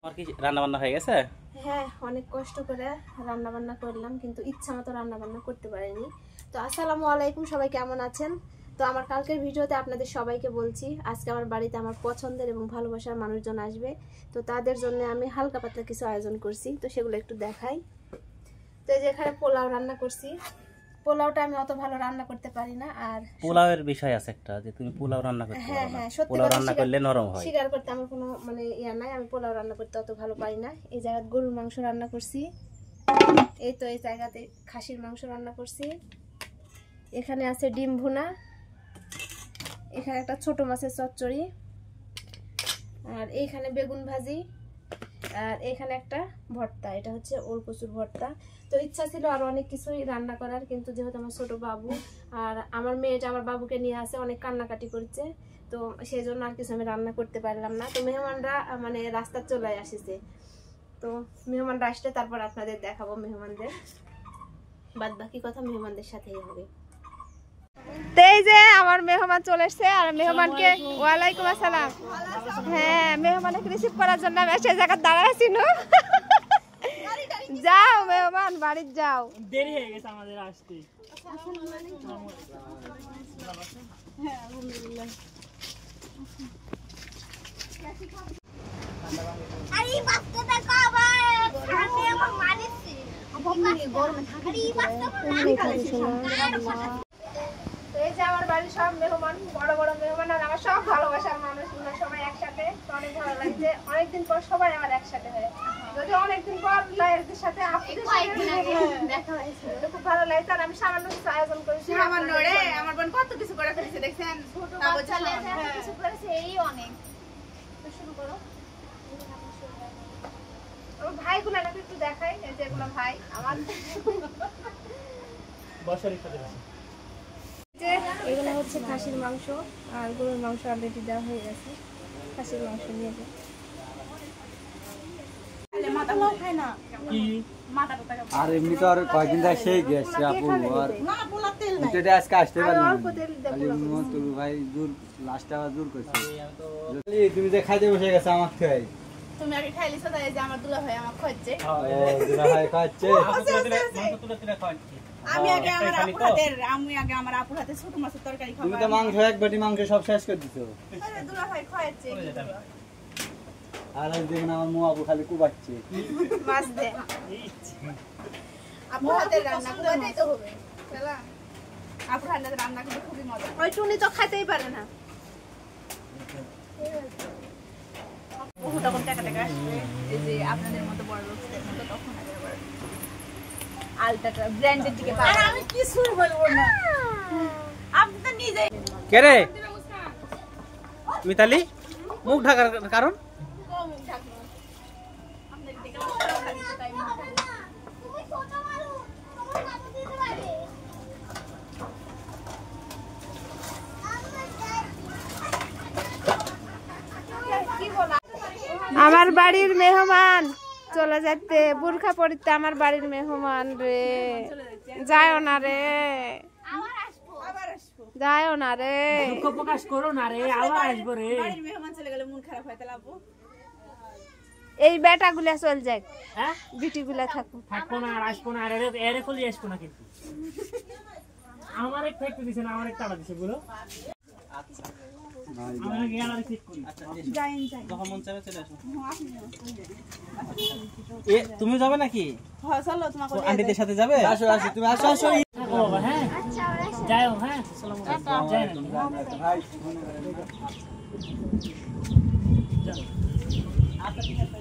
তোমার কি রান্না বান্না হয়ে গেছে? হ্যাঁ, অনেক কষ্ট করে রান্না বান্না করলাম, কিন্তু ইচ্ছা মতো রান্না বান্না করতে পারিনি। তো আসসালামু আলাইকুম, সবাই কেমন আছেন? তো আমার কালকের ভিডিওতে আপনাদের সবাইকে বলছি, আজকে আমার বাড়িতে আমার পছন্দের এবং ভালোবাসার মানুষজন আসবে। তো তাদের জন্য আমি হালকা পাতলা কিছু আয়োজন করছি, তো সেগুলো একটু দেখাই। তো এই যে এখানে পোলাও রান্না করছি। পোলাওটা আমি অত ভালো রান্না করতে পারি না। আর পোলাওয়ের বিষয় আছে একটা, যে তুমি পোলাও রান্না করতে পারো না। পোলাও রান্না করলে নরম হয়। স্বীকার করতে আমার কোনো ইয়া নাই, আমি পোলাও রান্না করতে অত ভালো পারি না। এই জায়গায় গরুর মাংস রান্না করছি, এই তো এই জায়গাতে খাসির মাংস রান্না করছি। এখানে আছে ডিম ভুনা, এখানে একটা ছোট মাছের চচ্চড়ি, আর এইখানে বেগুন ভাজি, আর এখানে একটা ভর্তা, এটা হচ্ছে ওল কচুর ভর্তা। তো ইচ্ছা ছিল আরো অনেক কিছুই রান্না করার, কিন্তু যেহেতু আমার ছোট বাবু আর আমার মেয়েটা আমার বাবুকে নিয়ে আসে, অনেক কান্নাকাটি করছে, তো সেই জন্য আর কিছু আমি রান্না করতে পারলাম না। তো মেহমানরা রাস্তা চলে আসছে, তো মেহমানরা আসলে তারপর আপনাদের দেখাবো মেহমানদের। বাদ বাকি কথা মেহমানদের সাথেই হবে। এই যে আমার মেহমান চলে এসছে, আর মেহমানকে ওয়ালাইকুম আসসালাম। হ্যাঁ, মেহমানকে রিসিভ করার জন্য আমি সেই জায়গায় দাঁড়ায় আছি। যাও মেহমান, বাড়ি যাও, দেরি হয়ে গেছে আমাদের আসতে। এই যে আমার বাড়ির সব মেহমান, বড় বড় মেহমান, আর আমার সব ভালোবাসার মানুষ, সবাই একসাথে। অনেক ভালো লাগছে, অনেকদিন পর সবাই আমার একসাথে হয়। যদি অনেকদিন পর লাইফের সাথে দেখা হয়েছে, খুব ভালো লাগছে। আর আমি সামান্য কিছু আয়োজন করেছি। আমার বোন কত কিছু করে ফেলেছে দেখছেন, কিছু করেছে, এই অনেক। শুরু করো। ভাইগুলো একটু দেখাই, যেগুলো ভাই আমার। এগুলো হচ্ছে খাসির মাংস, আর গরুর মাংস অলরেডি দেওয়া হয়ে গেছে। খাসির মাংস নিয়ে যাই। আর এমনি তো আর কয়েকদিন ধরে সেই গেছে আপু, আর আজকে আসতে পারলাম ভাই, দূর লাস্টে আবার দূর করছে। তুমি যে খাইতে বসে গেছো আমার খাই, তুমি আগে খাইলিছো, তাই যে আমার দুলা ভাই আমার খাচ্ছে। আমি আগে আমার আপুর হাতে ছোট মাছের তরকারি খাবো। তুমি তো মাংস এক বাটি মাংস সব শেষ করে দিছো। আরে দুলা ভাই খাচ্ছে। আর দেখুন আমার মু আপু খালি কুবাচ্ছে মাছ দে। আপুর হাতে রান্না করতেই তো হবে। চলা, আপুর হাতে রান্না করতে খুবই মজা। ওই টুনি তো খাইতেই পারে না। বহু তখন টাকা টাকা আসবে, এই যে আপনাদের মতো বড় লোকদের মতো তখন আবার আলট্রা ব্র্যান্ডের দিকে পাবে। আর আমি কিছু বলবো না, আপনি তো নিজে। কে রে মিতালি, মুখ ঢাকার কারণ? আমার বাড়ির মেহমান চলে যাচ্ছে, বুরখা পড়তে আমার বাড়ির মেহমান রে, যাও না রে, যাও না রে, দুঃখ প্রকাশ করো না রে, আবার আসবো রে। বাড়ির মেহমান চলে গেলে মন খারাপ হয়, তাহলে আপু এই বেটা গুলা চল যাক, হ্যাঁ বিটি গুলা থাকো, থাকবো না আর আসবো না, আর এরে কলি আসবো না। কিন্তু আমার এক ফেক্ট দিছে না, আমার এক টাকা দিছে বলো। আমরা গ্যালারি ঠিক করি। যাই যখন মন চাইবে চলে আসো। এ তুমি যাবে নাকি? হ্যাঁ চলো, তোমাকে আন্টিদের সাথে যাবে? আসো আসো, তুমি আসো আসো। ও বাবা, হ্যাঁ যাও, হ্যাঁ আসসালামু আলাইকুম। যাই না ভাই আচ্ছা ঠিক আছে।